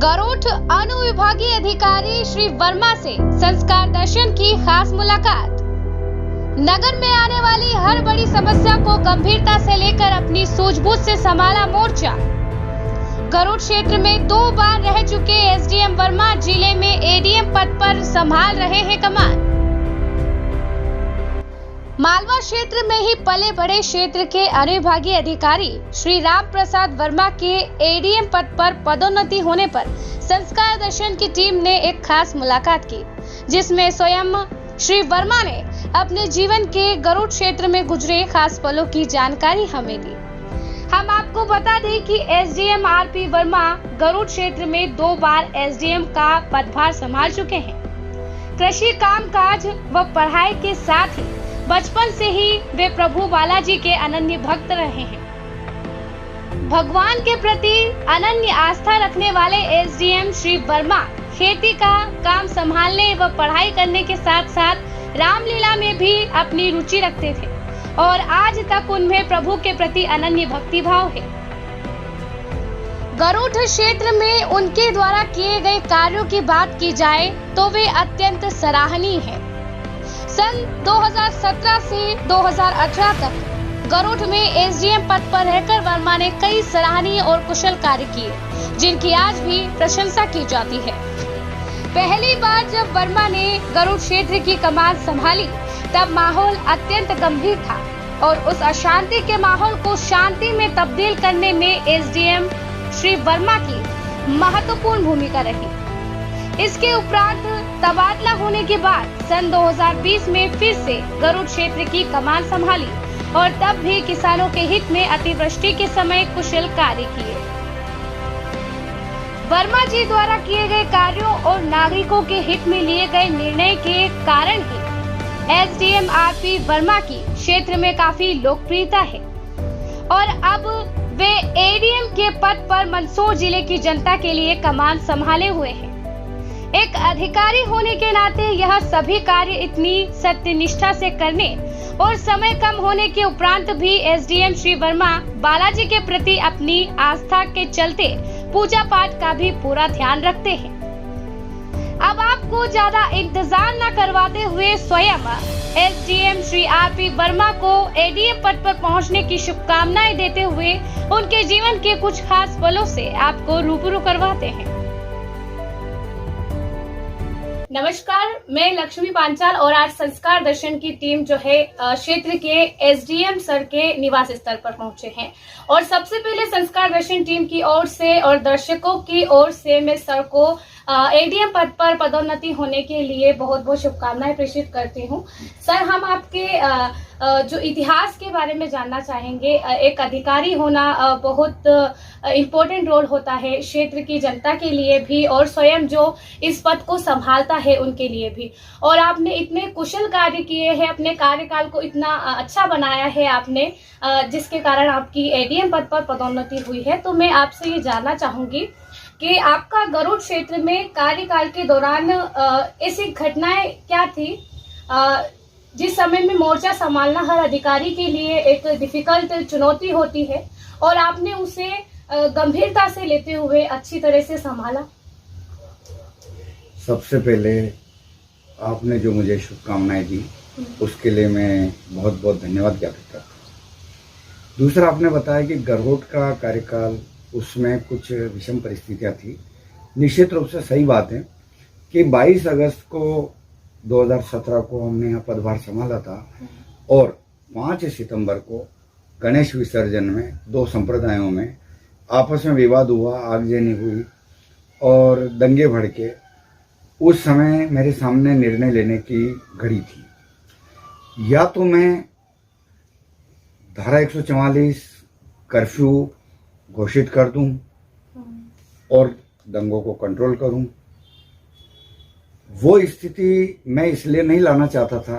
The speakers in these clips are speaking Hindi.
गरुड़ अनुविभागीय अधिकारी श्री वर्मा से संस्कार दर्शन की खास मुलाकात। नगर में आने वाली हर बड़ी समस्या को गंभीरता से लेकर अपनी सूझबूझ से संभाला मोर्चा। गरुड़ क्षेत्र में 2 बार रह चुके एसडीएम वर्मा जिले में एडीएम पद पर संभाल रहे हैं कमान। मालवा क्षेत्र में ही पले बड़े क्षेत्र के अनुविभागीय अधिकारी श्री राम प्रसाद वर्मा के एडीएम पद पर पदोन्नति होने पर संस्कार दर्शन की टीम ने एक खास मुलाकात की, जिसमें स्वयं श्री वर्मा ने अपने जीवन के गरुड़ क्षेत्र में गुजरे खास पलों की जानकारी हमें दी। हम आपको बता दें कि एसडीएम आरपी वर्मा गरुड़ क्षेत्र में 2 बार एसडीएम का पदभार संभाल चुके हैं। कृषि कामकाज व पढ़ाई के साथ ही बचपन से ही वे प्रभु बालाजी के अनन्य भक्त रहे हैं। भगवान के प्रति अनन्य आस्था रखने वाले एसडीएम श्री वर्मा खेती का काम संभालने व पढ़ाई करने के साथ साथ रामलीला में भी अपनी रुचि रखते थे और आज तक उनमें प्रभु के प्रति अनन्य भक्ति भाव है। गरुड़ क्षेत्र में उनके द्वारा किए गए कार्यों की बात की जाए तो वे अत्यंत सराहनीय है। सन 2017 से 2018 तक गरुड़ में एसडीएम पद पर रहकर वर्मा ने कई सराहनीय और कुशल कार्य किए, जिनकी आज भी प्रशंसा की जाती है। पहली बार जब वर्मा ने गरुड़ क्षेत्र की कमान संभाली तब माहौल अत्यंत गंभीर था और उस अशांति के माहौल को शांति में तब्दील करने में एसडीएम श्री वर्मा की महत्वपूर्ण भूमिका रही। इसके उपरांत तबादला होने के बाद सन 2020 में फिर से गरुड़ क्षेत्र की कमान संभाली और तब भी किसानों के हित में अतिवृष्टि के समय कुशल कार्य किए। वर्मा जी द्वारा किए गए कार्यों और नागरिकों के हित में लिए गए निर्णय के कारण ही एसडीएम आरपी वर्मा की क्षेत्र में काफी लोकप्रियता है और अब वे एडीएम के पद पर मंदसौर जिले की जनता के लिए कमान संभाले हुए हैं। एक अधिकारी होने के नाते यह सभी कार्य इतनी सत्यनिष्ठा से करने और समय कम होने के उपरांत भी एसडीएम श्री वर्मा बालाजी के प्रति अपनी आस्था के चलते पूजा पाठ का भी पूरा ध्यान रखते हैं। अब आपको ज्यादा इंतजार न करवाते हुए स्वयं एसडीएम श्री आरपी वर्मा को एडीएम पद पर पहुंचने की शुभकामनाएं देते हुए उनके जीवन के कुछ खास पलों से आपको रूबरू करवाते हैं। नमस्कार, मैं लक्ष्मी पांचाल और आज संस्कार दर्शन की टीम जो है क्षेत्र के एसडीएम सर के निवास स्थल पर पहुंचे हैं और सबसे पहले संस्कार दर्शन टीम की ओर से और दर्शकों की ओर से मैं सर को एडीएम पद पर पदोन्नति होने के लिए बहुत बहुत शुभकामनाएं प्रेषित करती हूं। सर, हम आपके जो इतिहास के बारे में जानना चाहेंगे। एक अधिकारी होना बहुत इम्पोर्टेंट रोल होता है क्षेत्र की जनता के लिए भी और स्वयं जो इस पद को संभालता है उनके लिए भी, और आपने इतने कुशल कार्य किए हैं, अपने कार्यकाल को इतना अच्छा बनाया है आपने, जिसके कारण आपकी एडीएम पद पर पदोन्नति हुई है। तो मैं आपसे ये जानना चाहूंगी कि आपका गरुड़ क्षेत्र में कार्यकाल के दौरान ऐसी घटनाएं क्या थी जिस समय में मोर्चा संभालना हर अधिकारी के लिए एक डिफिकल्ट चुनौती होती है और आपने उसे गंभीरता से लेते हुए अच्छी तरह से संभाला? सबसे पहले आपने जो मुझे शुभकामनाएं दी उसके लिए मैं बहुत बहुत धन्यवाद ज्ञापित करता हूँ। दूसरा, आपने बताया कि गरुड़ का कार्यकाल उसमें कुछ विषम परिस्थितियां थी। निश्चित रूप से सही बात है कि 22 अगस्त को 2017 को हमने यहाँ पदभार संभाला था और 5 सितंबर को गणेश विसर्जन में 2 संप्रदायों में आपस में विवाद हुआ, आगजनी हुई और दंगे भड़के। उस समय मेरे सामने निर्णय लेने की घड़ी थी, या तो मैं धारा 144 कर्फ्यू घोषित कर दूं और दंगों को कंट्रोल करूं। वो स्थिति मैं इसलिए नहीं लाना चाहता था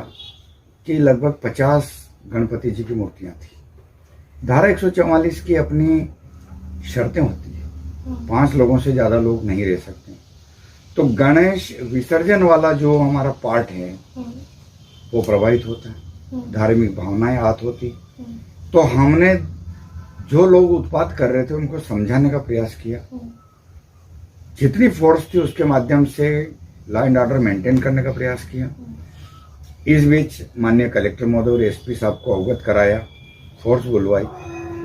कि लगभग 50 गणपति जी की मूर्तियां थी। धारा 144 की अपनी शर्तें होती है, 5 लोगों से ज्यादा लोग नहीं रह सकते। तो गणेश विसर्जन वाला जो हमारा पार्ट है वो प्रभावित होता है, धार्मिक भावनाएं आहत होती। तो हमने जो लोग उत्पात कर रहे थे उनको समझाने का प्रयास किया जितनी फोर्स थी उसके माध्यम से लॉ एंड ऑर्डर मेंटेन करने का प्रयास किया। इस बीच माननीय कलेक्टर महोदय और एसपी साहब को अवगत कराया, फोर्स बुलवाई,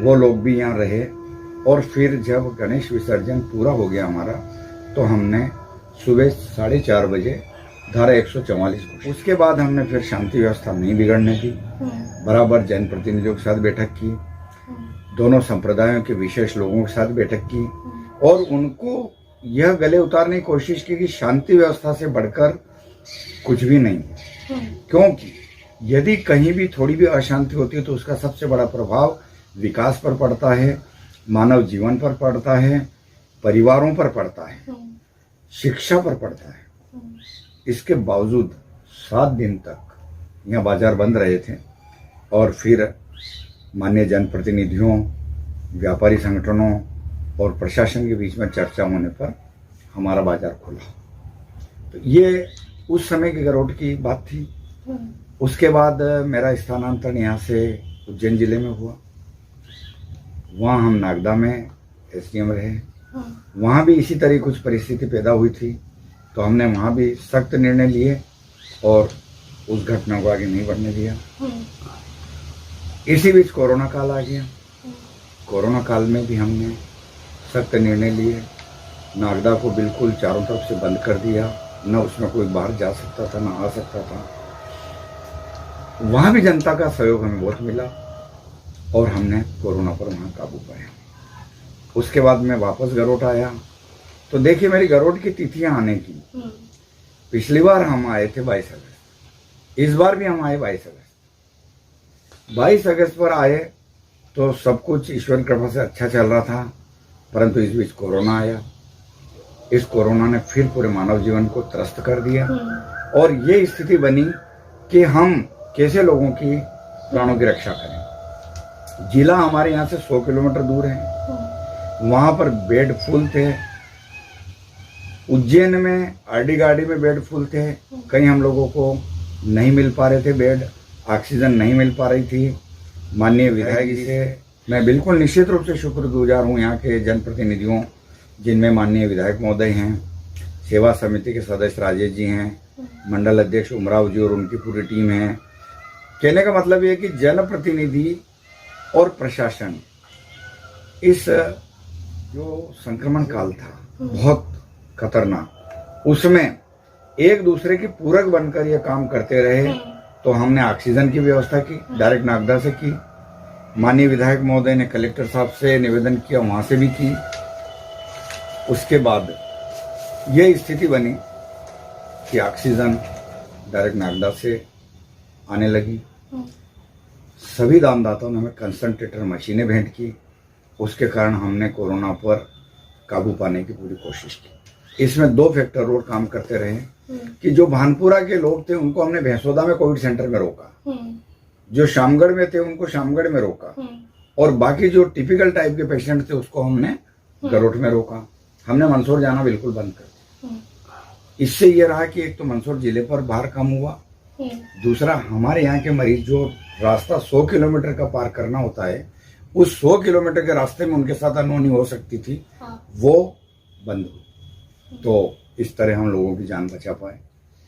वो लोग भी यहाँ रहे। और फिर जब गणेश विसर्जन पूरा हो गया हमारा, तो हमने सुबह 4:30 बजे धारा 144, उसके बाद हमने फिर शांति व्यवस्था नहीं बिगड़ने दी। बराबर जनप्रतिनिधियों के साथ बैठक की, दोनों संप्रदायों के विशेष लोगों के साथ बैठक की और उनको यह गले उतारने की कोशिश की कि शांति व्यवस्था से बढ़कर कुछ भी नहीं है। क्योंकि यदि कहीं भी थोड़ी भी अशांति होती है तो उसका सबसे बड़ा प्रभाव विकास पर पड़ता है, मानव जीवन पर पड़ता है, परिवारों पर पड़ता है, शिक्षा पर पड़ता है। इसके बावजूद 7 दिन तक यहाँ बाजार बंद रहे थे और फिर माननीय जनप्रतिनिधियों, व्यापारी संगठनों और प्रशासन के बीच में चर्चा होने पर हमारा बाजार खुला। तो ये उस समय की गरोट की बात थी। उसके बाद मेरा स्थानांतरण यहाँ से उज्जैन जिले में हुआ। वहाँ हम नागदा में एसडीएम रहे। वहाँ भी इसी तरह कुछ परिस्थिति पैदा हुई थी, तो हमने वहाँ भी सख्त निर्णय लिए और उस घटना को आगे नहीं बढ़ने दिया। इसी बीच कोरोना काल आ गया। कोरोना काल में भी हमने सख्त निर्णय लिए। नागदा को बिल्कुल चारों तरफ से बंद कर दिया, न उसमें कोई बाहर जा सकता था, न आ सकता था। वहाँ भी जनता का सहयोग हमें बहुत मिला और हमने कोरोना पर वहाँ काबू पाया। उसके बाद मैं वापस गरोट आया, तो देखिए मेरी गरोट की तिथियां आने की, पिछली बार हम आए थे 22 अगस्त, इस बार भी हम आए 22 अगस्त। 22 अगस्त पर आए तो सब कुछ ईश्वर की कृपा से अच्छा चल रहा था, परंतु इस बीच कोरोना आया। इस कोरोना ने फिर पूरे मानव जीवन को त्रस्त कर दिया और ये स्थिति बनी कि हम कैसे लोगों की प्राणों की रक्षा करें। जिला हमारे यहाँ से 100 किलोमीटर दूर है, वहां पर बेड फुल थे। उज्जैन में आरडी गाड़ी में बेड फुल थे, कहीं हम लोगों को नहीं मिल पा रहे थे बेड, ऑक्सीजन नहीं मिल पा रही थी। माननीय विधायक जी से मैं बिल्कुल निश्चित रूप से शुक्रगुजार हूँ, यहाँ के जनप्रतिनिधियों जिनमें माननीय विधायक महोदय हैं, सेवा समिति के सदस्य राजेश जी हैं, मंडल अध्यक्ष उमराव जी और उनकी पूरी टीम है। कहने का मतलब ये है कि जनप्रतिनिधि और प्रशासन इस जो संक्रमण काल था बहुत खतरनाक, उसमें एक दूसरे की पूरक बनकर ये काम करते रहे। तो हमने ऑक्सीजन की व्यवस्था की, डायरेक्ट नागदा से की। माननीय विधायक महोदय ने कलेक्टर साहब से निवेदन किया, वहां से भी की। उसके बाद ये स्थिति बनी कि ऑक्सीजन डायरेक्ट नागदा से आने लगी। सभी दानदाताओं ने हमें कंसंट्रेटर मशीनें भेंट की। उसके कारण हमने कोरोना पर काबू पाने की पूरी कोशिश की। इसमें 2 फैक्टर और काम करते रहे कि जो भानपुरा के लोग थे उनको हमने भैंसोदा में कोविड सेंटर में रोका, जो शामगढ़ में थे उनको शामगढ़ में रोका, और बाकी जो टिपिकल टाइप के पेशेंट थे उसको हमने गरोट में रोका। हमने मंदसौर जाना बिल्कुल बंद कर दिया। इससे ये रहा कि एक तो मंदसौर जिले पर भार कम हुआ, दूसरा हमारे यहाँ के मरीज जो रास्ता 100 किलोमीटर का पार करना होता है, उस 100 किलोमीटर के रास्ते में उनके साथ अनहोनी हो सकती थी, वो बंद हुई। तो इस तरह हम लोगों की जान बचा पाए।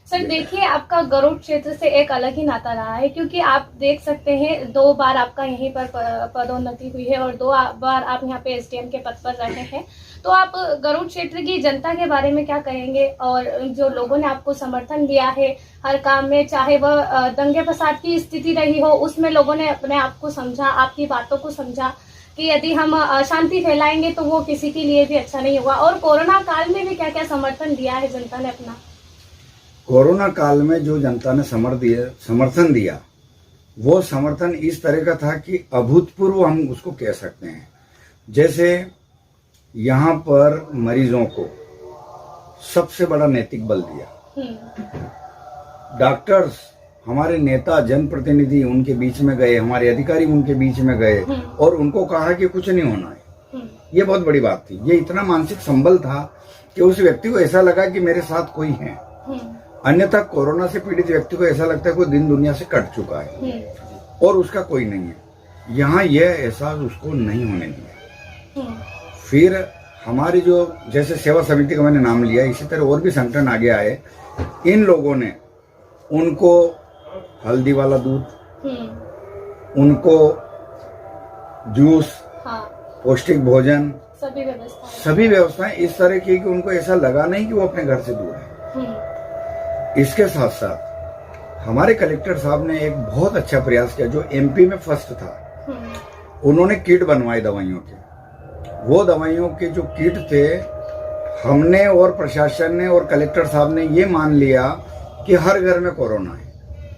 सर देखिए, आपका गरुड़ क्षेत्र से एक अलग ही नाता रहा है, क्योंकि आप देख सकते हैं 2 बार आपका यहीं पर पदोन्नति हुई है और 2 बार आप यहाँ पे एसडीएम के पद पर रहे हैं। तो आप गरुड़ क्षेत्र की जनता के बारे में क्या कहेंगे, और जो लोगों ने आपको समर्थन दिया है हर काम में, चाहे वह दंगे फसाद की स्थिति रही हो, उसमें लोगों ने अपने आप को समझा, आपकी बातों को समझा कि यदि हम शांति फैलाएंगे तो वो किसी के लिए भी अच्छा नहीं होगा, और कोरोना काल में भी क्या क्या समर्थन दिया है जनता ने अपना? कोरोना काल में जो जनता ने समर्थन दिया, वो समर्थन इस तरह का था कि अभूतपूर्व हम उसको कह सकते हैं। जैसे यहाँ पर मरीजों को सबसे बड़ा नैतिक बल दिया। डॉक्टर्स, हमारे नेता, जनप्रतिनिधि उनके बीच में गए, हमारे अधिकारी उनके बीच में गए और उनको कहा कि कुछ नहीं होना है। ये बहुत बड़ी बात थी। ये इतना मानसिक संबल था कि उस व्यक्ति को ऐसा लगा कि मेरे साथ कोई है। अन्यथा कोरोना से पीड़ित व्यक्ति को ऐसा लगता है कोई दिन दुनिया से कट चुका है और उसका कोई नहीं है। यहाँ यह एहसास उसको नहीं होने दिया। फिर हमारी जो जैसे सेवा समिति का मैंने नाम लिया, इसी तरह और भी संगठन आगे आए। इन लोगों ने उनको हल्दी वाला दूध, उनको जूस, हाँ, पौष्टिक भोजन, सभी व्यवस्थाएं इस तरह की कि उनको ऐसा लगा नहीं कि वो अपने घर से दूर है। इसके साथ साथ हमारे कलेक्टर साहब ने एक बहुत अच्छा प्रयास किया, जो एमपी में फर्स्ट था। उन्होंने किट बनवाए दवाइयों के। वो दवाइयों के जो किट थे, हमने और प्रशासन ने और कलेक्टर साहब ने ये मान लिया कि हर घर में कोरोना है,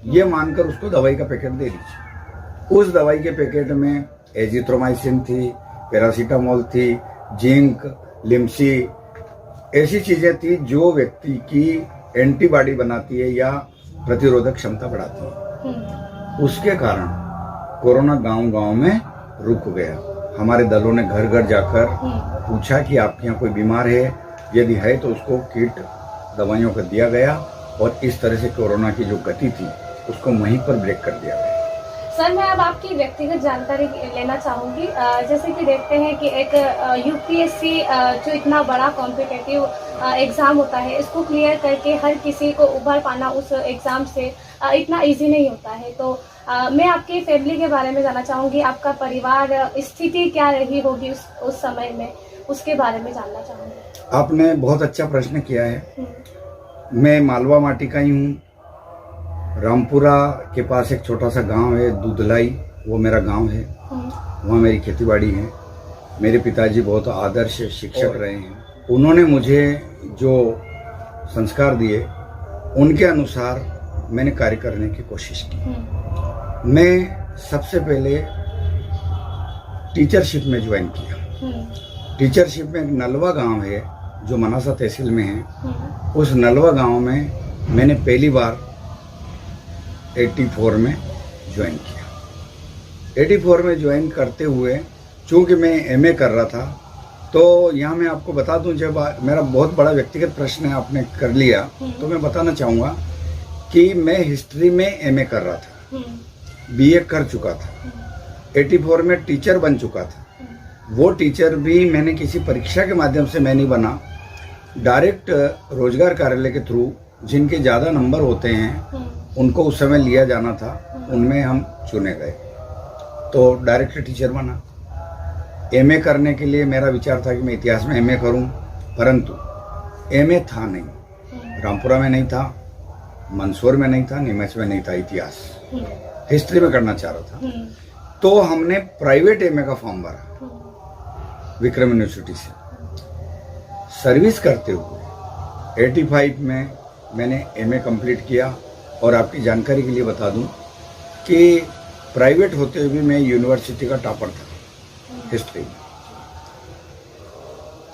ये मानकर उसको दवाई का पैकेट दे दीजिए। उस दवाई के पैकेट में एजिथ्रोमाइसिन थी, पैरासीटामोल थी, जिंक, लिम्सी, ऐसी चीजें थी जो व्यक्ति की एंटीबॉडी बनाती है या प्रतिरोधक क्षमता बढ़ाती है। उसके कारण कोरोना गांव-गांव में रुक गया। हमारे दलों ने घर घर जाकर पूछा कि आपके यहाँ कोई बीमार है, यदि है तो उसको किट दवाइयों का दिया गया और इस तरह से कोरोना की जो गति थी उसको वहीं पर ब्रेक कर दिया गया। सर, मैं अब आपकी व्यक्तिगत जानकारी लेना चाहूँगी। जैसे कि देखते हैं कि एक यूपीएससी जो इतना बड़ा कॉम्पिटिटिव एग्ज़ाम होता है, इसको क्लियर करके हर किसी को उभर पाना उस एग्ज़ाम से इतना इजी नहीं होता है। तो मैं आपकी फैमिली के बारे में जानना चाहूँगी। आपका परिवार स्थिति क्या रही होगी उस समय में, उसके बारे में जानना चाहूँगी। आपने बहुत अच्छा प्रश्न किया है। मैं मालवा माटी का ही हूँ। रामपुरा के पास एक छोटा सा गांव है दूधलाई, वो मेरा गांव है। वहाँ मेरी खेतीबाड़ी है। मेरे पिताजी बहुत आदर्श शिक्षक रहे हैं। उन्होंने मुझे जो संस्कार दिए उनके अनुसार मैंने कार्य करने की कोशिश की। मैं सबसे पहले टीचरशिप में ज्वाइन किया। टीचरशिप में एक नलवा गांव है जो मनासा तहसील में है। उस नलवा गांव में मैंने पहली बार 84 में ज्वाइन किया। 84 में ज्वाइन करते हुए चूँकि मैं एमए कर रहा था, तो यहाँ मैं आपको बता दूं, जब मेरा बहुत बड़ा व्यक्तिगत प्रश्न है आपने कर लिया, तो मैं बताना चाहूँगा कि मैं हिस्ट्री में एमए कर रहा था, बीए कर चुका था, 84 में टीचर बन चुका था। वो टीचर भी मैंने किसी परीक्षा के माध्यम से मैं नहीं बना, डायरेक्ट रोजगार कार्यालय के थ्रू जिनके ज़्यादा नंबर होते हैं उनको उस समय लिया जाना था, उनमें हम चुने गए, तो डायरेक्ट टीचर बना। एमए करने के लिए मेरा विचार था कि मैं इतिहास में एमए करूं, परंतु एमए था नहीं, रामपुरा में नहीं था, मंदसौर में नहीं था, नीमच में नहीं था। इतिहास हिस्ट्री में करना चाह रहा था, तो हमने प्राइवेट एमए का फॉर्म भरा विक्रम यूनिवर्सिटी से। सर्विस करते हुए 85 में मैंने एमए कंप्लीट किया। और आपकी जानकारी के लिए बता दूं कि प्राइवेट होते हुए भी मैं यूनिवर्सिटी का टॉपर था हिस्ट्री में।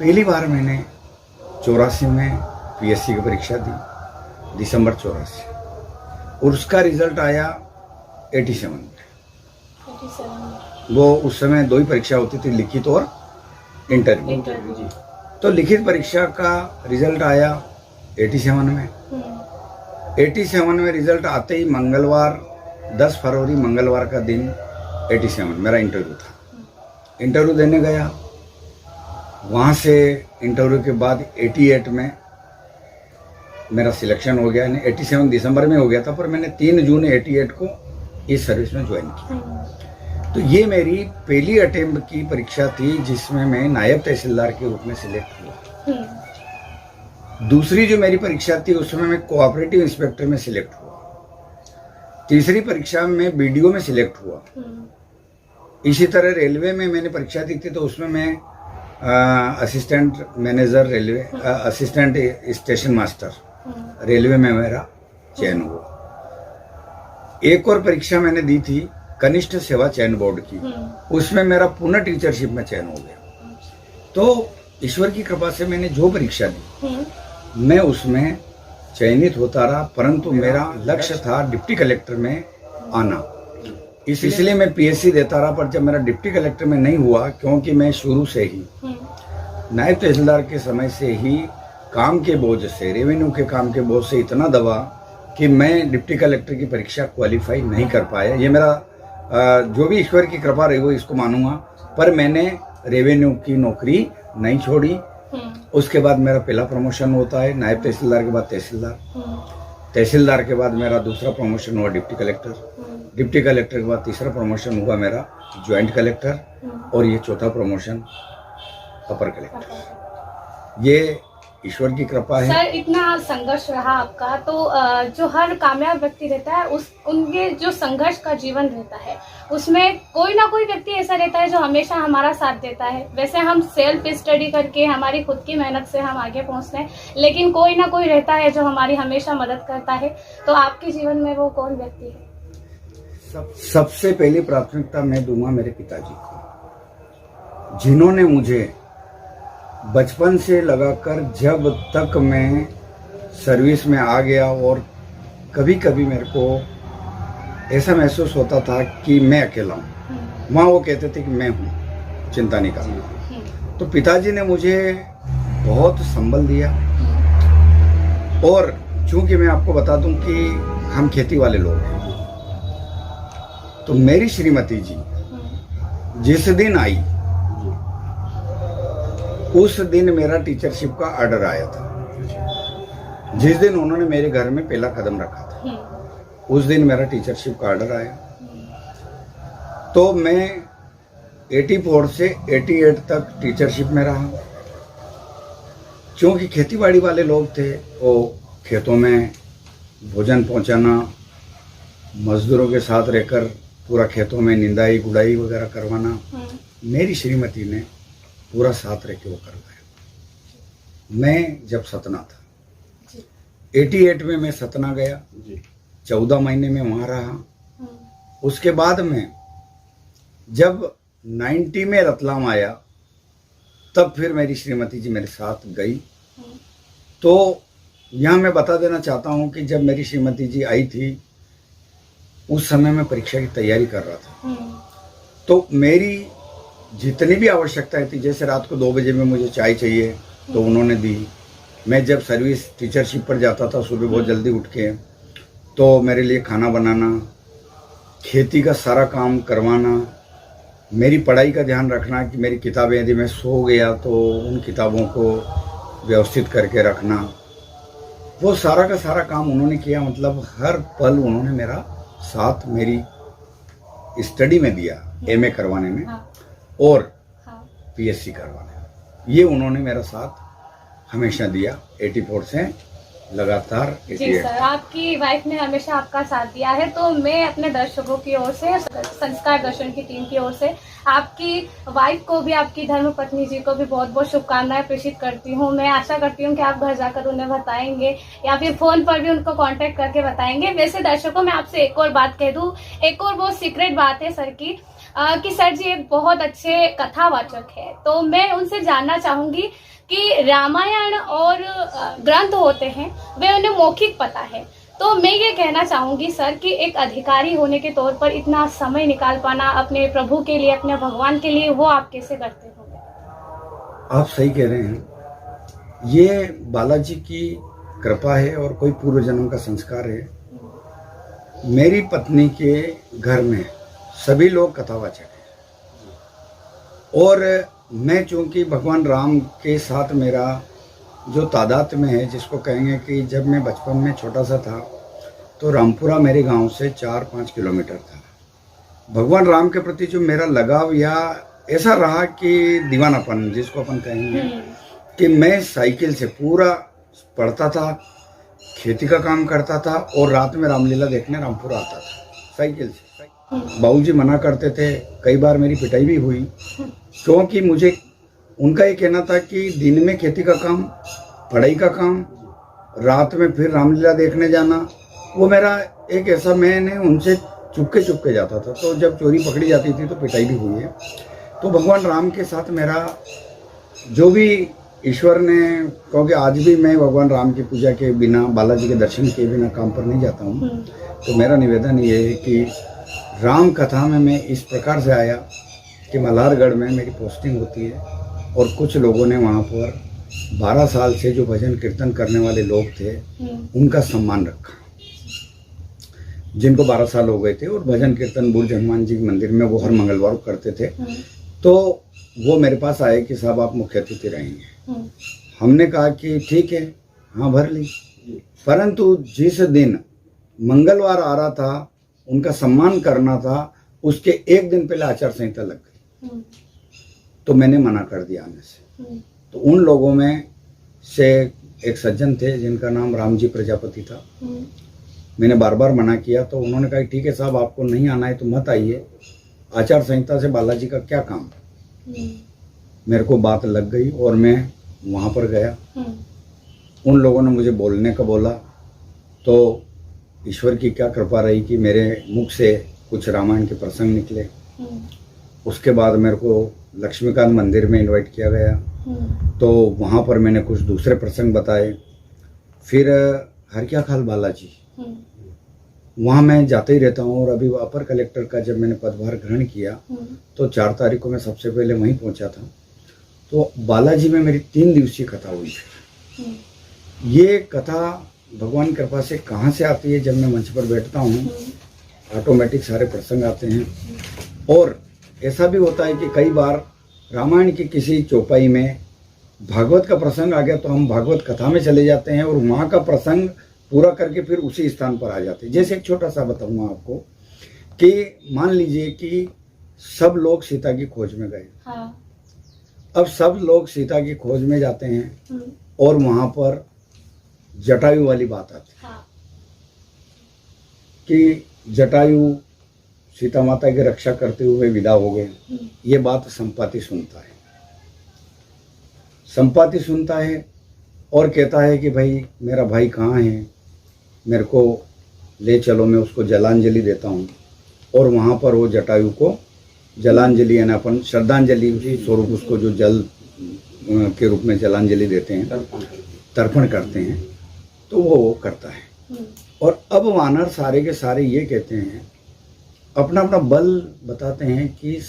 पहली बार मैंने 84 में पीएससी की परीक्षा दी, दिसंबर 84, और उसका रिजल्ट आया 87 में। वो उस समय दो ही परीक्षा होती थी, लिखित और इंटरव्यू। तो लिखित परीक्षा का रिजल्ट आया 87 में। 87 में रिजल्ट आते ही मंगलवार 10 फरवरी मंगलवार का दिन 87 मेरा इंटरव्यू था। इंटरव्यू देने गया, वहाँ से इंटरव्यू के बाद 88 में मेरा सिलेक्शन हो गया। 87 दिसंबर में हो गया था, पर मैंने 3 जून 88 को इस सर्विस में ज्वाइन किया। तो ये मेरी पहली अटेम्प्ट की परीक्षा थी जिसमें मैं नायब तहसीलदार के रूप में सिलेक्ट हुआ। दूसरी जो मेरी परीक्षा थी उसमें मैं कोऑपरेटिव इंस्पेक्टर में सिलेक्ट हुआ। तीसरी परीक्षा में बीडीओ में सिलेक्ट हुआ। इसी तरह रेलवे में मैंने परीक्षा दी थी, तो उसमें मैं assistant manager railway, assistant station master railway में मेरा चयन हुआ। एक और परीक्षा मैंने दी थी कनिष्ठ सेवा चयन बोर्ड की, उसमें मेरा पुनः टीचरशिप में चयन हो गया। तो ईश्वर की कृपा से मैंने जो परीक्षा दी मैं उसमें चयनित होता रहा, परंतु मेरा लक्ष्य था डिप्टी कलेक्टर में आना, इसलिए मैं पीएससी देता रहा। पर जब मेरा डिप्टी कलेक्टर में नहीं हुआ, क्योंकि मैं शुरू से ही नायब तहसीलदार के समय से ही काम के बोझ से, रेवेन्यू के काम के बोझ से इतना दबा कि मैं डिप्टी कलेक्टर की परीक्षा क्वालिफाई नहीं कर पाया। ये मेरा जो भी ईश्वर की कृपा रही हो इसको मानूंगा, पर मैंने रेवेन्यू की नौकरी नहीं छोड़ी। उसके बाद मेरा पहला प्रमोशन होता है नायब तहसीलदार के बाद तहसीलदार, तहसीलदार के बाद मेरा दूसरा प्रमोशन हुआ डिप्टी कलेक्टर, डिप्टी कलेक्टर के बाद तीसरा प्रमोशन हुआ मेरा ज्वाइंट कलेक्टर, और ये चौथा प्रमोशन अपर कलेक्टर। ये ईश्वर की कृपा है। सर, इतना संघर्ष रहा आपका, तो जो हर कामयाब व्यक्ति रहता है उनके जो संघर्ष का जीवन रहता है उसमें कोई ना कोई व्यक्ति ऐसा रहता है जो हमेशा हमारा साथ देता है। वैसे हम सेल्फ स्टडी करके हमारी खुद की मेहनत से हम आगे पहुंचते हैं, लेकिन कोई ना कोई रहता है जो हमारी हमेशा मदद करता है। तो आपके जीवन में वो कौन व्यक्ति है? सबसे पहली प्राथमिकता मैं दूंगा मेरे पिताजी को, जिन्होंने मुझे बचपन से लगाकर जब तक मैं सर्विस में आ गया, और कभी कभी मेरे को ऐसा महसूस होता था कि मैं अकेला हूँ, वहाँ वो कहते थे कि मैं हूँ, चिंता नहीं करना। तो पिताजी ने मुझे बहुत संबल दिया। और चूंकि मैं आपको बता दूं कि हम खेती वाले लोग हैं, तो मेरी श्रीमती जी जिस दिन आई उस दिन मेरा टीचरशिप का ऑर्डर आया था। जिस दिन उन्होंने मेरे घर में पहला कदम रखा था उस दिन मेरा टीचरशिप का ऑर्डर आया। तो मैं 84 से 88 तक टीचरशिप में रहा। क्योंकि खेतीबाड़ी वाले लोग थे, वो खेतों में भोजन पहुंचाना, मजदूरों के साथ रहकर पूरा खेतों में निंदाई गुड़ाई वगैरह करवाना, मेरी श्रीमती ने पूरा साथ रह के वो करवाया। मैं जब सतना था 88 में मैं सतना गया, 14 महीने में वहाँ रहा। उसके बाद में जब 90 में रतलाम आया तब फिर मेरी श्रीमती जी मेरे साथ गई। तो यहाँ मैं बता देना चाहता हूँ कि जब मेरी श्रीमती जी आई थी उस समय मैं परीक्षा की तैयारी कर रहा था। तो मेरी जितनी भी आवश्यकताएं थी, जैसे रात को 2 बजे में मुझे चाय चाहिए तो उन्होंने दी। मैं जब सर्विस टीचरशिप पर जाता था सुबह बहुत जल्दी उठ के, तो मेरे लिए खाना बनाना, खेती का सारा काम करवाना, मेरी पढ़ाई का ध्यान रखना कि मेरी किताबें यदि मैं सो गया तो उन किताबों को व्यवस्थित करके रखना, वो सारा का सारा काम उन्होंने किया। मतलब हर पल उन्होंने मेरा साथ मेरी स्टडी में दिया, एमए करवाने में और पीएससी करवाने में। ये उन्होंने मेरा साथ हमेशा दिया 84 से लगातार 88। जी सर, आपकी वाइफ ने हमेशा आपका साथ दिया है। तो मैं अपने दर्शकों की ओर से, संस्कार दर्शन की टीम की ओर से आपकी वाइफ को भी, आपकी धर्म पत्नी जी को भी बहुत बहुत शुभकामनाएं प्रेषित करती हूँ। मैं आशा करती हूँ कि आप घर जाकर उन्हें बताएंगे या फिर फोन पर भी उनको कांटेक्ट करके बताएंगे। वैसे दर्शकों, मैं आपसे एक और बात कह दूं, एक और बहुत सीक्रेट बात है सर की, कि सर जी एक बहुत अच्छे कथावाचक है। तो मैं उनसे जानना चाहूंगी कि रामायण और ग्रंथ होते हैं वे उन्हें मौखिक पता है। तो मैं ये कहना चाहूंगी सर कि एक अधिकारी होने के तौर पर इतना समय निकाल पाना अपने प्रभु के लिए, अपने भगवान के लिए, वो आप कैसे करते होंगे? आप सही कह रहे हैं, ये बालाजी की कृपा है और कोई पूर्व जन्म का संस्कार है। मेरी पत्नी के घर में सभी लोग कथावाचक हैं, और मैं चूंकि भगवान राम के साथ मेरा जो तादाद में है, जिसको कहेंगे कि जब मैं बचपन में छोटा सा था तो रामपुरा मेरे गांव से 4-5 किलोमीटर था। भगवान राम के प्रति जो मेरा लगाव या ऐसा रहा कि दीवानापन जिसको अपन कहेंगे, कि मैं साइकिल से पूरा पढ़ता था, खेती का काम करता था और रात में रामलीला देखने रामपुरा आता था साइकिल से। बाबूजी मना करते थे, कई बार मेरी पिटाई भी हुई, क्योंकि मुझे उनका ये कहना था कि दिन में खेती का काम, पढ़ाई का काम, रात में फिर रामलीला देखने जाना, वो मेरा एक ऐसा, मैंने उनसे चुपके जाता था। तो जब चोरी पकड़ी जाती थी तो पिटाई भी हुई है। तो भगवान राम के साथ मेरा जो भी ईश्वर ने, क्योंकि आज भी मैं भगवान राम की पूजा के बिना, बालाजी के दर्शन के बिना काम पर नहीं जाता हूँ। तो मेरा निवेदन ये है कि राम कथा में मैं इस प्रकार से आया कि मल्हारगढ़ में मेरी पोस्टिंग होती है, और कुछ लोगों ने वहाँ पर 12 साल से जो भजन कीर्तन करने वाले लोग थे उनका सम्मान रखा, जिनको 12 साल हो गए थे और भजन कीर्तन बुर्ज हनुमान जी के मंदिर में वो हर मंगलवार को करते थे। तो वो मेरे पास आए कि साहब आप मुख्य अतिथि रहेंगे। हमने कहा कि ठीक है, हाँ भर ली। परंतु जिस दिन मंगलवार आ रहा था, उनका सम्मान करना था, उसके एक दिन पहले आचार संहिता लग गई। तो मैंने मना कर दिया आने से। तो उन लोगों में से एक सज्जन थे जिनका नाम रामजी प्रजापति था। मैंने बार बार मना किया तो उन्होंने कहा ठीक है साहब, आपको नहीं आना है तो मत आइए, आचार संहिता से बालाजी का क्या काम। मेरे को बात लग गई और मैं वहाँ पर गया। उन लोगों ने मुझे बोलने का बोला तो ईश्वर की क्या कृपा रही कि मेरे मुख से कुछ रामायण के प्रसंग निकले। उसके बाद मेरे को लक्ष्मीकांत मंदिर में इनवाइट किया गया, तो वहाँ पर मैंने कुछ दूसरे प्रसंग बताए। फिर हरक्या खाल बालाजी, वहाँ मैं जाते ही रहता हूँ। और अभी अपर कलेक्टर का जब मैंने पदभार ग्रहण किया तो 4 तारीख को मैं सबसे पहले वहीं पहुँचा था। तो बालाजी में मेरी 3 दिवसीय कथा हुई थी। ये कथा भगवान की कृपा से कहाँ से आती है, जब मैं मंच पर बैठता हूँ ऑटोमेटिक सारे प्रसंग आते हैं। और ऐसा भी होता है कि कई बार रामायण की किसी चौपाई में भागवत का प्रसंग आ गया तो हम भागवत कथा में चले जाते हैं और वहाँ का प्रसंग पूरा करके फिर उसी स्थान पर आ जाते हैं। जैसे एक छोटा सा बताऊंगा आपको कि मान लीजिए कि सब लोग सीता की खोज में गए। हाँ। अब सब लोग सीता की खोज में जाते हैं और वहाँ पर जटायु वाली बात आती है। हाँ। कि जटायु सीता माता की रक्षा करते हुए विदा हो गए। ये बात संपाति सुनता है। संपाति सुनता है और कहता है कि भाई मेरा भाई कहाँ है, मेरे को ले चलो, मैं उसको जलांजलि देता हूँ। और वहाँ पर वो जटायु को जलांजलि यानी अपन श्रद्धांजलि स्वरूप उसको जो जल के रूप में जलांजलि देते हैं, तर्पण करते हैं, तो वो करता है। और अब वानर सारे के सारे ये कहते हैं, अपना अपना बल बताते हैं कि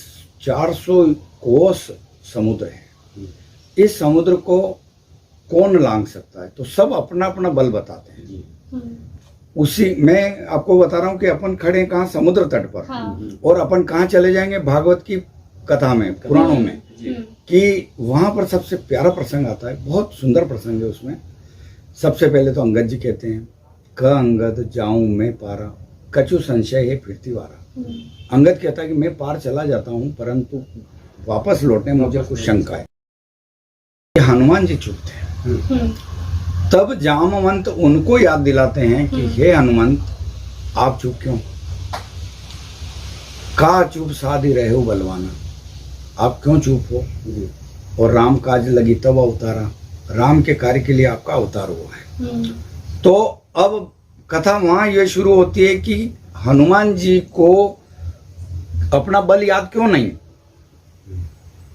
400 कोस समुद्र है, इस समुद्र को कौन लांघ सकता है। तो सब अपना अपना बल बताते हैं। उसी मैं आपको बता रहा हूँ कि अपन खड़े कहाँ, समुद्र तट पर। हाँ। और अपन कहाँ चले जाएंगे, भागवत की कथा में, पुराणों में, कि वहां पर सबसे प्यारा प्रसंग आता है। बहुत सुंदर प्रसंग है उसमें। सबसे पहले तो अंगद जी कहते हैं, क अंगद जाऊं मैं पारा, कछु संशय है फिरती वारा। अंगद कहता है कि मैं पार चला जाता हूं परंतु वापस लौटने में मुझे कुछ शंका है। हनुमान जी चुप थे। तब जामवंत उनको याद दिलाते हैं कि हे हनुमंत, आप चुप क्यों, का चुप साधी रहे हो बलवाना, आप क्यों चुप हो। और राम काज लगी तब अवतारा, राम के कार्य के लिए आपका अवतार हुआ है। तो अब कथा वहां ये शुरू होती है कि हनुमान जी को अपना बल याद क्यों नहीं।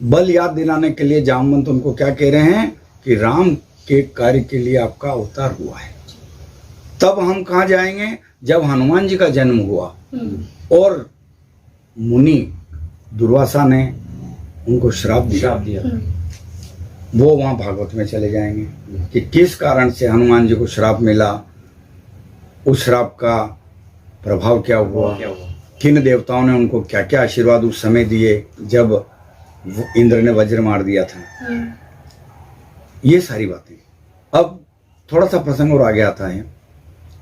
बल याद दिलाने के लिए जामवंत उनको क्या कह रहे हैं कि राम के कार्य के लिए आपका अवतार हुआ है। तब हम कहाँ जाएंगे, जब हनुमान जी का जन्म हुआ और मुनि दुर्वासा ने उनको श्राप दिया। वो वहां भागवत में चले जाएंगे कि किस कारण से हनुमान जी को श्राप मिला, उस श्राप का प्रभाव क्या हुआ, किन देवताओं ने उनको क्या क्या आशीर्वाद उस समय दिए जब इंद्र ने वज्र मार दिया था। ये सारी बातें। अब थोड़ा सा प्रसंग और आगे आता है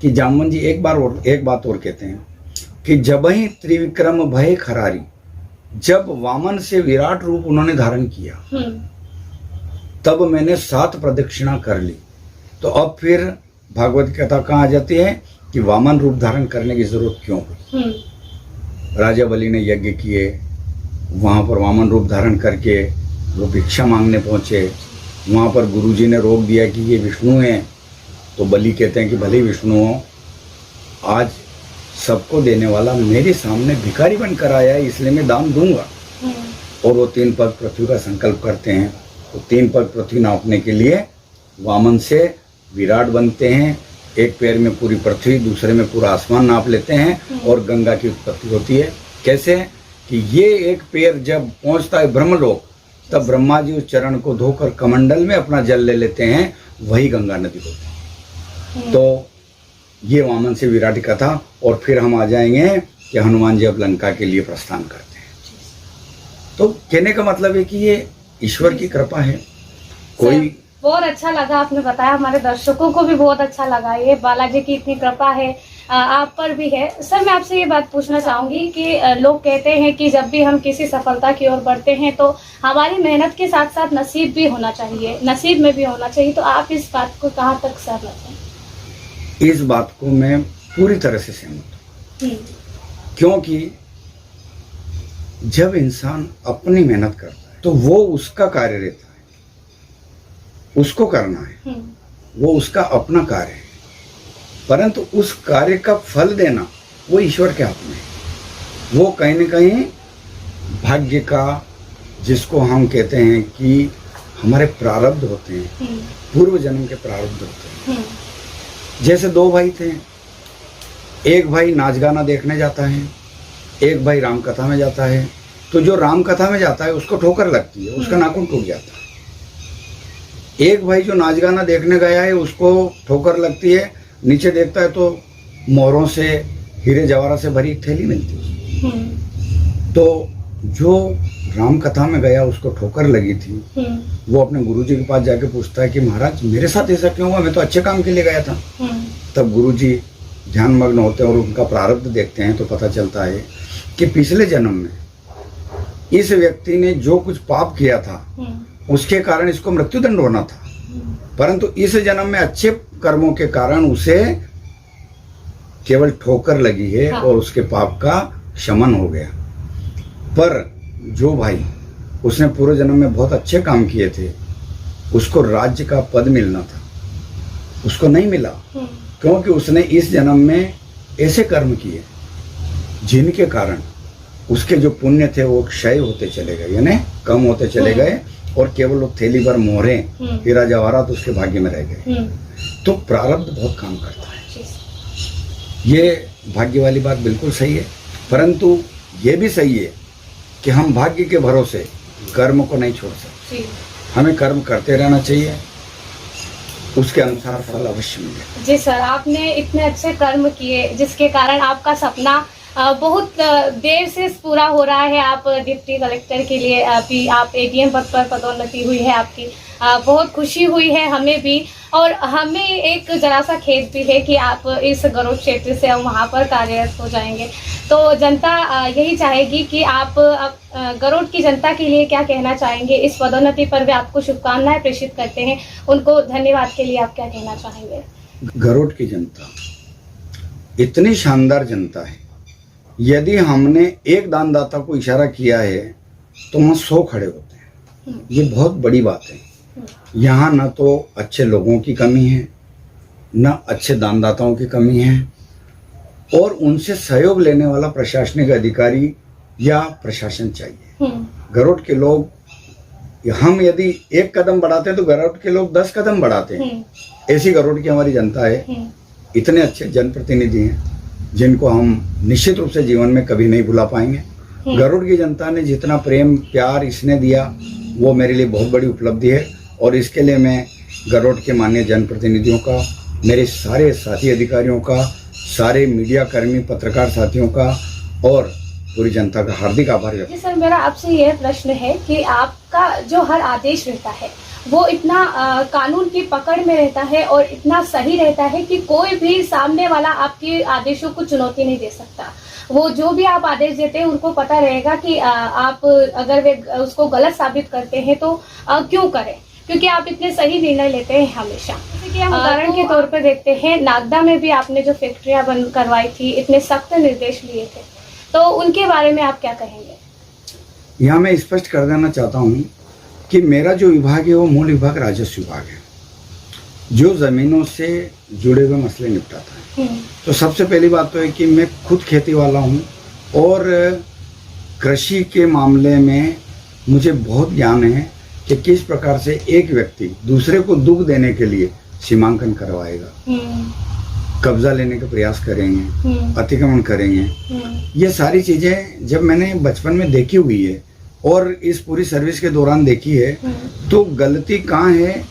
कि जामवंत जी एक बात और कहते हैं कि जब ही त्रिविक्रम भय खरारी, जब वामन से विराट रूप उन्होंने धारण किया तब मैंने 7 प्रदक्षिणा कर ली। तो अब फिर भागवत की कथा कहाँ आ जाती है कि वामन रूप धारण करने की जरूरत क्यों हुई। राजा बलि ने यज्ञ किए, वहां पर वामन रूप धारण करके वो भिक्षा मांगने पहुंचे। वहां पर गुरुजी ने रोक दिया कि ये विष्णु हैं। तो बलि कहते हैं कि भले ही विष्णु हो, आज सबको देने वाला मेरे सामने भिखारी बनकर आया है, इसलिए मैं दान दूंगा। और वो 3 पग पृथ्वी का संकल्प करते हैं। तो 3 पग पृथ्वी नापने के लिए वामन से विराट बनते हैं। एक पैर में पूरी पृथ्वी, दूसरे में पूरा आसमान नाप लेते हैं और गंगा की उत्पत्ति होती है। कैसे कि ये एक पैर जब पहुंचता है ब्रह्मलोक, तब ब्रह्मा जी उस चरण को धोकर कमंडल में अपना जल ले लेते हैं, वही गंगा नदी होती है। तो ये वामन से विराट कथा। और फिर हम आ जाएंगे कि हनुमान जी अब लंका के लिए प्रस्थान करते हैं। तो कहने का मतलब है कि ये ईश्वर की कृपा है। कोई बहुत अच्छा लगा आपने बताया, हमारे दर्शकों को भी बहुत अच्छा लगा। ये बालाजी की इतनी कृपा है, आप पर भी है। सर मैं आपसे ये बात पूछना चाहूंगी कि लोग कहते हैं कि जब भी हम किसी सफलता की ओर बढ़ते हैं तो हमारी मेहनत के साथ साथ नसीब भी होना चाहिए, नसीब में भी होना चाहिए। तो आप इस बात को कहाँ तक सहमत हैं? इस बात को मैं पूरी तरह से सहमत हूँ, क्योंकि जब इंसान अपनी मेहनत करता है तो वो उसका कार्य रहता है, उसको करना है, वो उसका अपना कार्य है। परंतु उस कार्य का फल देना वो ईश्वर के हाथ में है। वो कहीं न कहीं भाग्य का, जिसको हम कहते हैं कि हमारे प्रारब्ध होते हैं, पूर्व जन्म के प्रारब्ध होते हैं। जैसे दो भाई थे, एक भाई नाच गाना देखने जाता है, एक भाई राम कथा में जाता है। तो जो राम कथा में जाता है उसको ठोकर लगती है, उसका नाखून टूट जाता है। एक भाई जो नाच गाना देखने गया है उसको ठोकर लगती है, नीचे देखता है तो मोहरों से, हीरे जवाहरात से भरी एक थैली मिलती है। तो जो राम कथा में गया उसको ठोकर लगी थी, वो अपने गुरुजी के पास जाके पूछता है कि महाराज मेरे साथ ऐसा क्यों हुआ, मैं तो अच्छे काम के लिए गया था। तब गुरुजी ध्यान मग्न होते हैं और उनका प्रारब्ध देखते हैं तो पता चलता है कि पिछले जन्म में इस व्यक्ति ने जो कुछ पाप किया था उसके कारण इसको मृत्युदंड होना था, परंतु इस जन्म में अच्छे कर्मों के कारण उसे केवल ठोकर लगी है और उसके पाप का शमन हो गया। पर जो भाई उसने पूर्व जन्म में बहुत अच्छे काम किए थे, उसको राज्य का पद मिलना था, उसको नहीं मिला, क्योंकि उसने इस जन्म में ऐसे कर्म किए जिनके कारण उसके जो पुण्य थे वो क्षय होते चले गए, यानी कम होते चले गए, और केवल वो थैली भर मोहरे, हीरा जवाहरात उसके भाग्य में रह गए। तो प्रारब्ध बहुत काम करता है। ये भाग्य वाली बात बिल्कुल सही है, परंतु ये भी सही है कि हम भाग्य के भरोसे कर्म को नहीं छोड़ सकते। हमें कर्म करते रहना चाहिए, उसके अनुसार फल अवश्य मिलेगा। जी सर, आपने इतने अच्छे कर्म किए जिसके कारण आपका सपना बहुत देर से पूरा हो रहा है। आप डिप्टी कलेक्टर के लिए अभी आप एडीएम पद पर पदोन्नति हुई है आपकी, बहुत खुशी हुई है हमें भी, और हमें एक जरा सा खेद भी है कि आप इस गरुड़ क्षेत्र से वहाँ पर कार्यरत हो जाएंगे। तो जनता यही चाहेगी कि आप गरुड़ की जनता के लिए क्या कहना चाहेंगे? इस पदोन्नति पर भी आपको शुभकामनाएं प्रेषित करते हैं, उनको धन्यवाद के लिए आप क्या कहना चाहेंगे? गरुड़ की जनता इतनी शानदार जनता है, यदि हमने एक दानदाता को इशारा किया है तो वहाँ 100 खड़े होते हैं। ये बहुत बड़ी बात है। यहाँ न तो अच्छे लोगों की कमी है, न अच्छे दानदाताओं की कमी है, और उनसे सहयोग लेने वाला प्रशासनिक अधिकारी या प्रशासन चाहिए। गरुड़ के लोग, हम यदि एक कदम बढ़ाते हैं तो गरुड़ के लोग 10 कदम बढ़ाते हैं। ऐसी गरुड़ की हमारी जनता है। इतने अच्छे जनप्रतिनिधि हैं जिनको हम निश्चित रूप से जीवन में कभी नहीं भुला पाएंगे। गरुड़ की जनता ने जितना प्रेम प्यार इसने दिया वो मेरे लिए बहुत बड़ी उपलब्धि है, और इसके लिए मैं गरुड़ के माननीय जनप्रतिनिधियों का, मेरे सारे साथी अधिकारियों का, सारे मीडिया कर्मी पत्रकार साथियों का और पूरी जनता का हार्दिक आभार व्यक्त। जी सर, मेरा आपसे यह प्रश्न है कि आपका जो हर आदेश रहता है वो इतना कानून की पकड़ में रहता है और इतना सही रहता है कि कोई भी सामने वाला आपके आदेशों को चुनौती नहीं दे सकता। वो जो भी आप आदेश देते हैं उनको पता रहेगा कि आप अगर वे उसको गलत साबित करते हैं तो क्यों करें, क्योंकि आप इतने सही निर्णय लेते हैं हमेशा। जैसे कि हम उदाहरण के तौर पर देखते हैं, नागदा में भी आपने जो फैक्ट्रियां बंद करवाई थी, इतने सख्त निर्देश लिए थे, तो उनके बारे में आप क्या कहेंगे? यहाँ मैं स्पष्ट कर देना चाहता हूँ कि मेरा जो विभाग है वो मूल विभाग राजस्व विभाग है, जो ज़मीनों से जुड़े हुए मसले निपटाता है। तो सबसे पहली बात तो है कि मैं खुद खेती वाला हूँ और कृषि के मामले में मुझे बहुत ज्ञान है कि किस प्रकार से एक व्यक्ति दूसरे को दुख देने के लिए सीमांकन करवाएगा, कब्जा लेने का प्रयास करेंगे, अतिक्रमण करेंगे। ये सारी चीज़ें जब मैंने बचपन में देखी हुई है और इस पूरी सर्विस के दौरान देखी है, तो गलती कहाँ है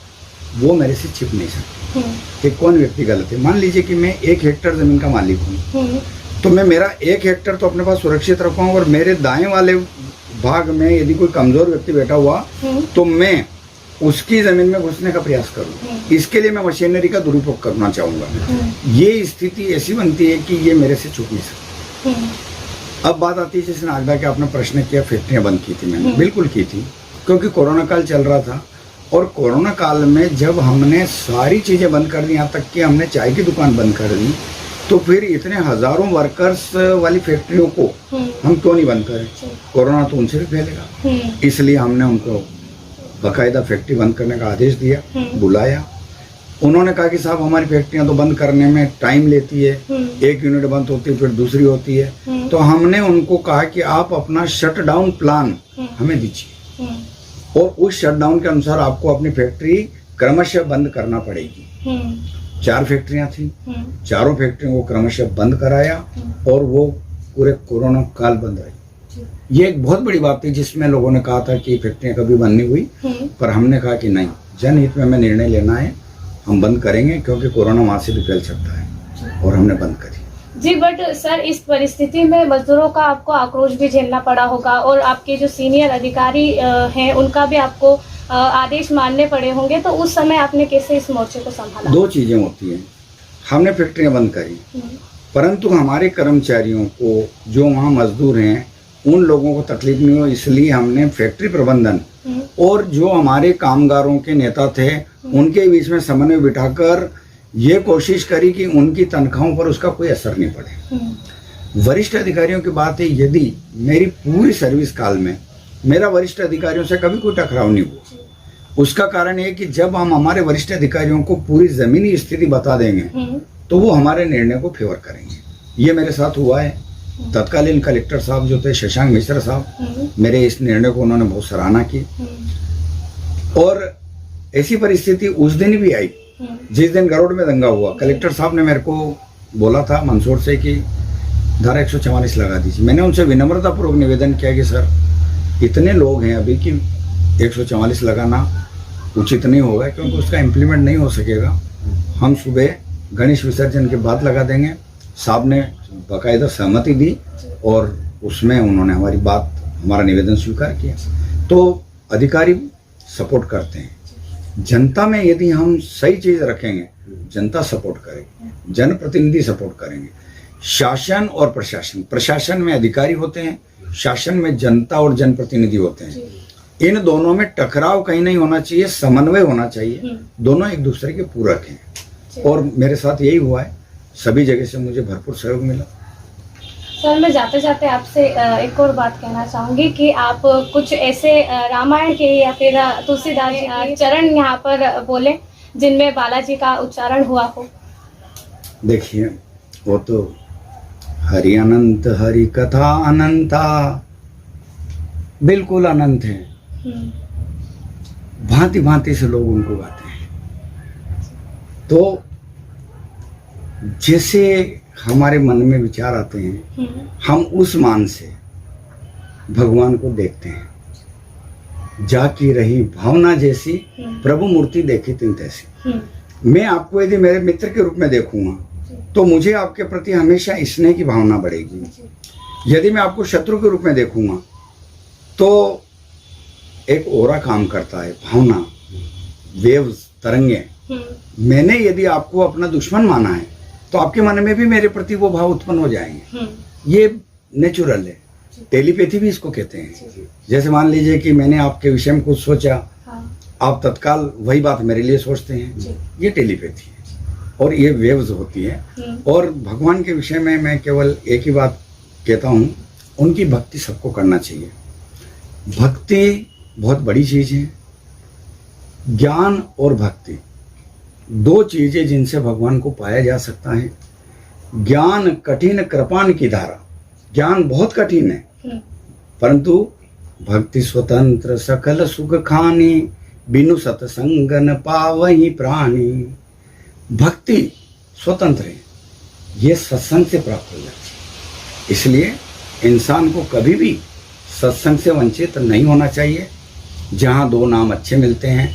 वो मेरे से छिप नहीं सकती कि कौन व्यक्ति गलत है। मान लीजिए कि मैं 1 हेक्टेयर ज़मीन का मालिक हूँ, तो मैं मेरा 1 हेक्टेयर तो अपने पास सुरक्षित रखूँगा और मेरे दाएं वाले भाग में यदि कोई कमजोर व्यक्ति बैठा हुआ तो मैं उसकी जमीन में घुसने का प्रयास करूं। इसके लिए मैं मशीनरी का दुरुपयोग करना चाहूंगा। ये स्थिति ऐसी बनती है कि ये मेरे से छूट नहीं सकती। अब बात आती है जैसे नागदा के आपने प्रश्न किया, फैक्ट्रियां बंद की थी, मैंने बिल्कुल की थी, क्योंकि कोरोना काल चल रहा था। और कोरोना काल में जब हमने सारी चीजें बंद कर दी, यहाँ तक कि हमने चाय की दुकान बंद कर दी, तो फिर इतने हजारों वर्कर्स वाली फैक्ट्रियों को हम क्यों नहीं बंद करें? कोरोना तो उनसे भी फैलेगा। इसलिए हमने उनको बाकायदा फैक्ट्री बंद करने का आदेश दिया, बुलाया। उन्होंने कहा कि साहब हमारी फैक्ट्रियां तो बंद करने में टाइम लेती है, एक यूनिट बंद होती है फिर दूसरी होती है। तो हमने उनको कहा कि आप अपना शटडाउन प्लान हमें दीजिए और उस शटडाउन के अनुसार आपको अपनी फैक्ट्री क्रमशः बंद करना पड़ेगी। 4 फैक्ट्रियां थी, चारों फैक्ट्रियों को क्रमशः बंद कराया और वो पूरे कोरोना काल बंद रही। ये एक बहुत बड़ी बात थी जिसमें लोगों ने कहा था कि फैक्ट्रियां कभी बंद नहीं हुई, पर हमने कहा कि नहीं, जनहित में हमें निर्णय लेना है, हम बंद करेंगे क्योंकि कोरोना वहां से भी फैल सकता है, और हमने बंद करी। जी, बट सर इस परिस्थिति में मजदूरों का आपको आक्रोश भी झेलना पड़ा होगा और आपके जो सीनियर अधिकारी हैं उनका भी आपको आदेश मानने पड़े होंगे, तो उस समय आपने कैसे इस मोर्चे को संभाला? 2 चीजें होती हैं, हमने फैक्ट्रियां बंद करी, परंतु हमारे कर्मचारियों को जो वहाँ मजदूर हैं उन लोगों को तकलीफ नहीं हो, इसलिए हमने फैक्ट्री प्रबंधन और जो हमारे कामगारों के नेता थे उनके बीच में समन्वय बिठाकर ये कोशिश करी कि उनकी तनख्वाहों पर उसका कोई असर नहीं पड़े। वरिष्ठ अधिकारियों की बात है, यदि मेरी पूरी सर्विस काल में मेरा वरिष्ठ अधिकारियों से कभी कोई टकराव नहीं हुआ, उसका कारण ये कि जब हम हमारे वरिष्ठ अधिकारियों को पूरी जमीनी स्थिति बता देंगे तो वो हमारे निर्णय को फेवर करेंगे। ये मेरे साथ हुआ है। तत्कालीन कलेक्टर साहब जो थे शशांक मिश्रा साहब, मेरे इस निर्णय को उन्होंने बहुत सराहना की। और ऐसी परिस्थिति उस दिन भी आई जिस दिन गरुड़ में दंगा हुआ। कलेक्टर साहब ने मेरे को बोला था मंदसौर से कि धारा 144 लगा दीजिए। मैंने उनसे विनम्रतापूर्वक निवेदन किया कि सर इतने लोग हैं अभी कि 144 लगाना उचित नहीं होगा, क्योंकि उसका इम्प्लीमेंट नहीं हो सकेगा। हम सुबह गणेश विसर्जन के बाद लगा देंगे। साहब ने बाकायदा सहमति दी और उसमें उन्होंने हमारी बात, हमारा निवेदन स्वीकार किया। तो अधिकारी सपोर्ट करते हैं। जनता में यदि हम सही चीज रखेंगे, जनता सपोर्ट करेगी, जनप्रतिनिधि सपोर्ट करेंगे। शासन और प्रशासन, प्रशासन में अधिकारी होते हैं, शासन में जनता और जनप्रतिनिधि होते हैं। इन दोनों में टकराव कहीं नहीं होना चाहिए, समन्वय होना चाहिए। दोनों एक दूसरे के पूरक हैं और मेरे साथ यही हुआ है। सभी जगह से मुझे भरपूर सहयोग मिला। सर मैं जाते जाते आपसे एक और बात कहना चाहूंगी कि आप कुछ ऐसे रामायण के या फिर तुलसीदास जी के चरण यहाँ पर बोले जिनमें बालाजी का उच्चारण हुआ हो। देखिए, वो तो हरि अनंत, हरि कथा अनंता, बिल्कुल अनंत है। भांति भांति से लोग उनको गाते हैं। तो जैसे हमारे मन में विचार आते हैं, हम उस मान से भगवान को देखते हैं। जाकी रही भावना जैसी, प्रभु मूर्ति देखी तिन तैसी। मैं आपको यदि मेरे मित्र के रूप में देखूंगा तो मुझे आपके प्रति हमेशा स्नेह की भावना बढ़ेगी। यदि मैं आपको शत्रु के रूप में देखूंगा तो एक ओरा काम करता है, भावना, वेव्स, तरंगे। मैंने यदि आपको अपना दुश्मन माना है तो आपके मन में भी मेरे प्रति वो भाव उत्पन्न हो जाएंगे। ये नेचुरल है। टेलीपैथी भी इसको कहते हैं। जैसे मान लीजिए कि मैंने आपके विषय में कुछ सोचा, आप तत्काल वही बात मेरे लिए सोचते हैं। ये टेलीपैथी है और ये वेव्स होती है। और भगवान के विषय में मैं केवल एक ही बात कहता हूँ, उनकी भक्ति सबको करना चाहिए। भक्ति बहुत बड़ी चीज है। ज्ञान और भक्ति 2 चीजें जिनसे भगवान को पाया जा सकता है। ज्ञान कठिन कृपान की धारा, ज्ञान बहुत कठिन है, परंतु भक्ति स्वतंत्र सकल सुख खानी, बिनु सत्संग न पावहि प्राणी। भक्ति स्वतंत्र है, ये सत्संग से प्राप्त हो जाती है। इसलिए इंसान को कभी भी सत्संग से वंचित नहीं होना चाहिए। जहाँ 2 नाम अच्छे मिलते हैं,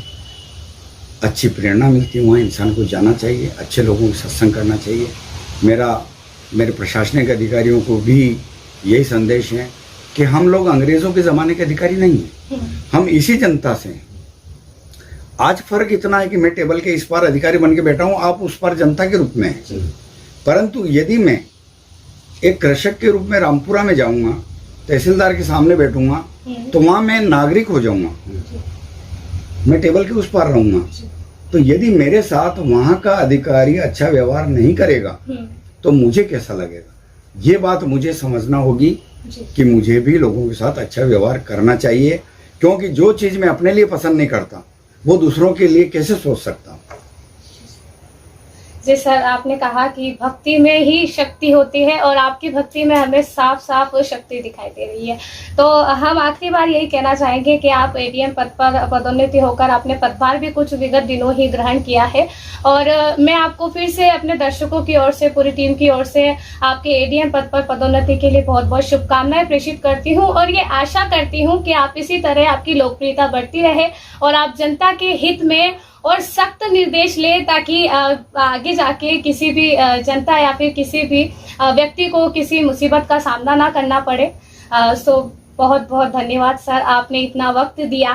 अच्छी प्रेरणा मिलती है, वहाँ इंसान को जाना चाहिए, अच्छे लोगों के सत्संग करना चाहिए। मेरे प्रशासनिक अधिकारियों को भी यही संदेश है कि हम लोग अंग्रेजों के जमाने के अधिकारी नहीं हैं, हम इसी जनता से हैं। आज फर्क इतना है कि मैं टेबल के इस पार अधिकारी बन के बैठा हूं, आप उस पार जनता के रूप में हैं। परंतु यदि मैं एक कृषक के रूप में रामपुरा में जाऊंगा, तहसीलदार के सामने बैठूंगा, तो वहां मैं नागरिक हो जाऊंगा, मैं टेबल के उस पार रहूंगा। तो यदि मेरे साथ वहां का अधिकारी अच्छा व्यवहार नहीं करेगा तो मुझे कैसा लगेगा? ये बात मुझे समझना होगी कि मुझे भी लोगों के साथ अच्छा व्यवहार करना चाहिए, क्योंकि जो चीज मैं अपने लिए पसंद नहीं करता वो दूसरों के लिए कैसे सोच सकता हूँ। जी सर, आपने कहा कि भक्ति में ही शक्ति होती है और आपकी भक्ति में हमें साफ साफ शक्ति दिखाई दे रही है। तो हम आखिरी बार यही कहना चाहेंगे कि आप एडीएम पद पर पदोन्नति होकर आपने पदभार भी कुछ विगत दिनों ही ग्रहण किया है, और मैं आपको फिर से अपने दर्शकों की ओर से, पूरी टीम की ओर से आपके एडीएम पद पर पदोन्नति के लिए बहुत बहुत शुभकामनाएं प्रेषित करती हूँ, और ये आशा करती हूँ कि आप इसी तरह आपकी लोकप्रियता बढ़ती रहे और आप जनता के हित में और सख्त निर्देश ले, ताकि आगे जाके किसी भी जनता या फिर किसी भी व्यक्ति को किसी मुसीबत का सामना ना करना पड़े। सो बहुत बहुत धन्यवाद सर, आपने इतना वक्त दिया।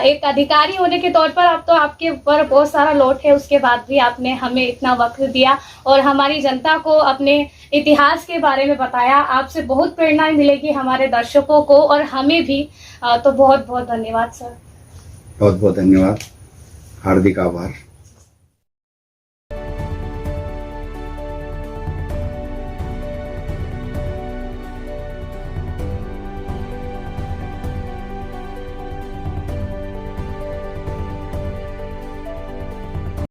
एक अधिकारी होने के तौर पर अब तो आपके ऊपर बहुत सारा लोड है, उसके बाद भी आपने हमें इतना वक्त दिया और हमारी जनता को अपने इतिहास के बारे में बताया। आपसे बहुत प्रेरणा मिलेगी हमारे दर्शकों को और हमें भी। तो बहुत बहुत धन्यवाद सर। बहुत बहुत धन्यवाद, हार्दिक आभार।